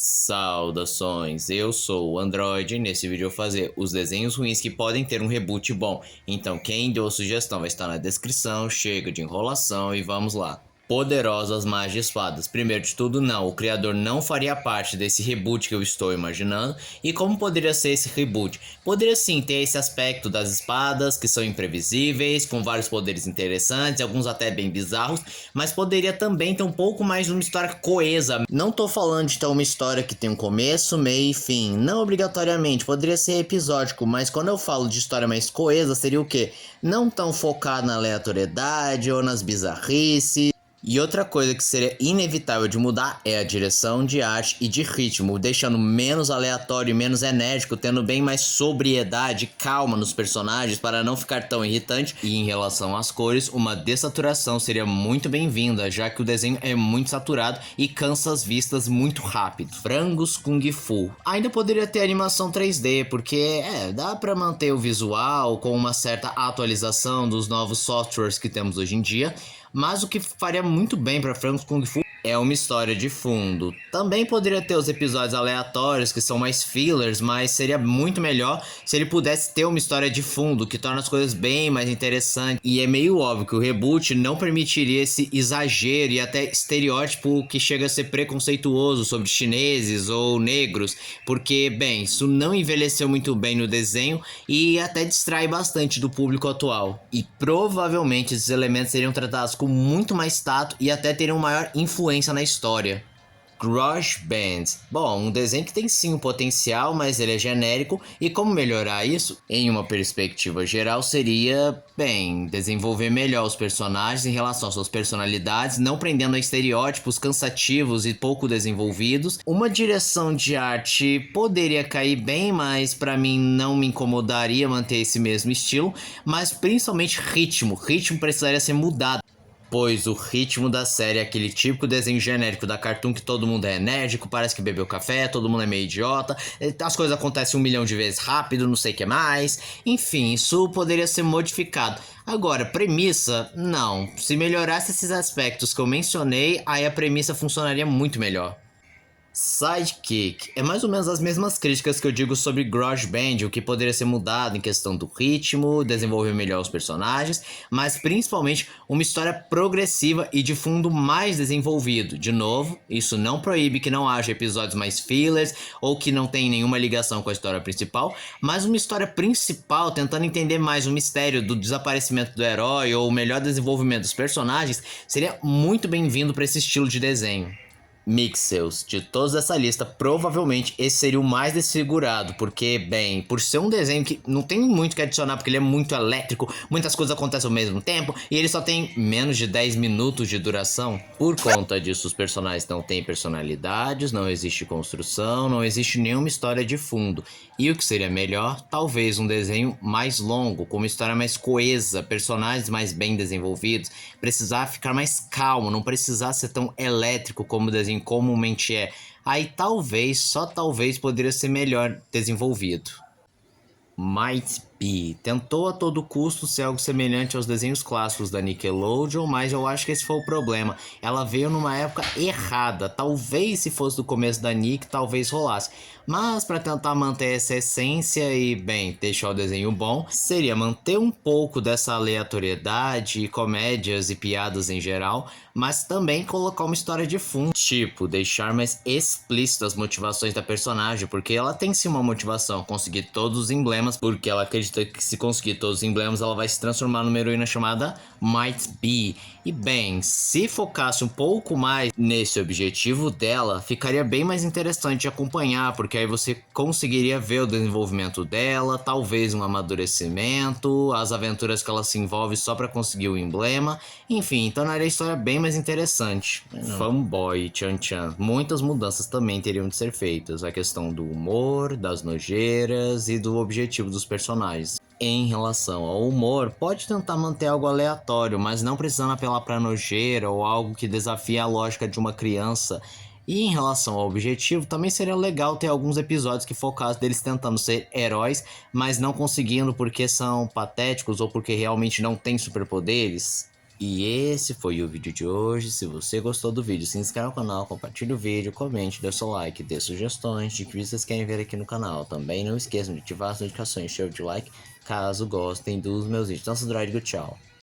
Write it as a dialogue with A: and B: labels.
A: Saudações, eu sou o Android e nesse vídeo eu vou fazer os desenhos ruins que podem ter um reboot bom. Então quem deu a sugestão vai estar na descrição, chega de enrolação e vamos lá. Poderosas Más de Espadas. Primeiro de tudo, não, o criador não faria parte desse reboot que eu estou imaginando. E como poderia ser esse reboot? Poderia sim ter esse aspecto das espadas, que são imprevisíveis, com vários poderes interessantes, alguns até bem bizarros, mas poderia também ter um pouco mais de uma história coesa. Não tô falando de ter uma história que tem um começo, meio e fim, não obrigatoriamente, poderia ser episódico, mas quando eu falo de história mais coesa, seria o quê? Não tão focado na aleatoriedade ou nas bizarrices. E outra coisa que seria inevitável de mudar é a direção de arte e de ritmo, deixando menos aleatório e menos enérgico, tendo bem mais sobriedade e calma nos personagens para não ficar tão irritante. E em relação às cores, uma dessaturação seria muito bem-vinda, já que o desenho é muito saturado e cansa as vistas muito rápido. Frangos Kung Fu. Ainda poderia ter animação 3D, porque dá para manter o visual com uma certa atualização dos novos softwares que temos hoje em dia. Mas o que faria muito bem para Frangos Kung Fu é uma história de fundo. Também poderia ter os episódios aleatórios, que são mais fillers, mas seria muito melhor se ele pudesse ter uma história de fundo, que torna as coisas bem mais interessantes. E é meio óbvio que o reboot não permitiria esse exagero e até estereótipo que chega a ser preconceituoso sobre chineses ou negros, porque, bem, isso não envelheceu muito bem no desenho e até distrai bastante do público atual. E provavelmente esses elementos seriam tratados com muito mais tato e até teriam maior influência na história. Garage Band. Bom, um desenho que tem sim um potencial, mas ele é genérico, e como melhorar isso? Em uma perspectiva geral seria, bem, desenvolver melhor os personagens em relação às suas personalidades, não prendendo a estereótipos cansativos e pouco desenvolvidos. Uma direção de arte poderia cair bem, mas pra mim não me incomodaria manter esse mesmo estilo, mas principalmente ritmo. Ritmo precisaria ser mudado, pois o ritmo da série é aquele típico desenho genérico da Cartoon que todo mundo é enérgico, parece que bebeu café, todo mundo é meio idiota, as coisas acontecem 1 milhão de vezes rápido, não sei o que mais. Enfim, isso poderia ser modificado. Agora, premissa, não. Se melhorasse esses aspectos que eu mencionei, aí a premissa funcionaria muito melhor. Sidekick. É mais ou menos as mesmas críticas que eu digo sobre Garage Band, o que poderia ser mudado em questão do ritmo, desenvolver melhor os personagens, mas principalmente uma história progressiva e de fundo mais desenvolvido. De novo, isso não proíbe que não haja episódios mais fillers ou que não tem nenhuma ligação com a história principal, mas uma história principal tentando entender mais o mistério do desaparecimento do herói ou o melhor desenvolvimento dos personagens seria muito bem-vindo para esse estilo de desenho. Mixels. De todos dessa lista, provavelmente esse seria o mais desfigurado, porque, bem, por ser um desenho que não tem muito que adicionar, porque ele é muito elétrico, muitas coisas acontecem ao mesmo tempo, e ele só tem menos de 10 minutos de duração. Por conta disso, os personagens não têm personalidades, não existe construção, não existe nenhuma história de fundo. E o que seria melhor? Talvez um desenho mais longo, com uma história mais coesa, personagens mais bem desenvolvidos, precisar ficar mais calmo, não precisar ser tão elétrico como o desenho comumente é. Aí talvez, só talvez, poderia ser melhor desenvolvido. Might Be. Tentou a todo custo ser algo semelhante aos desenhos clássicos da Nickelodeon, mas eu acho que esse foi o problema. Ela veio numa época errada. Talvez se fosse do começo da Nick, talvez rolasse. Mas para tentar manter essa essência e, bem, deixar o desenho bom, seria manter um pouco dessa aleatoriedade, comédias e piadas em geral, mas também colocar uma história de fundo. Tipo, deixar mais explícitas as motivações da personagem, porque ela tem sim uma motivação, conseguir todos os emblemas, porque ela acredita que se conseguir todos os emblemas, ela vai se transformar numa heroína chamada Might Be. E bem, se focasse um pouco mais nesse objetivo dela, ficaria bem mais interessante de acompanhar, porque aí você conseguiria ver o desenvolvimento dela, talvez um amadurecimento, as aventuras que ela se envolve só para conseguir o emblema, enfim, tornaria a história bem mais interessante. Fanboy, Chan-Chan. Muitas mudanças também teriam de ser feitas, a questão do humor, das nojeiras e do objetivo dos personagens. Em relação ao humor, pode tentar manter algo aleatório, mas não precisando apelar para nojeira ou algo que desafie a lógica de uma criança. E em relação ao objetivo, também seria legal ter alguns episódios que focassem deles tentando ser heróis, mas não conseguindo porque são patéticos ou porque realmente não têm superpoderes. E esse foi o vídeo de hoje. Se você gostou do vídeo, se inscreva no canal, compartilhe o vídeo, comente, dê seu like, dê sugestões de que vocês querem ver aqui no canal. Também não esqueçam de ativar as notificações, show de like, caso gostem dos meus vídeos. Então, Droid, tchau.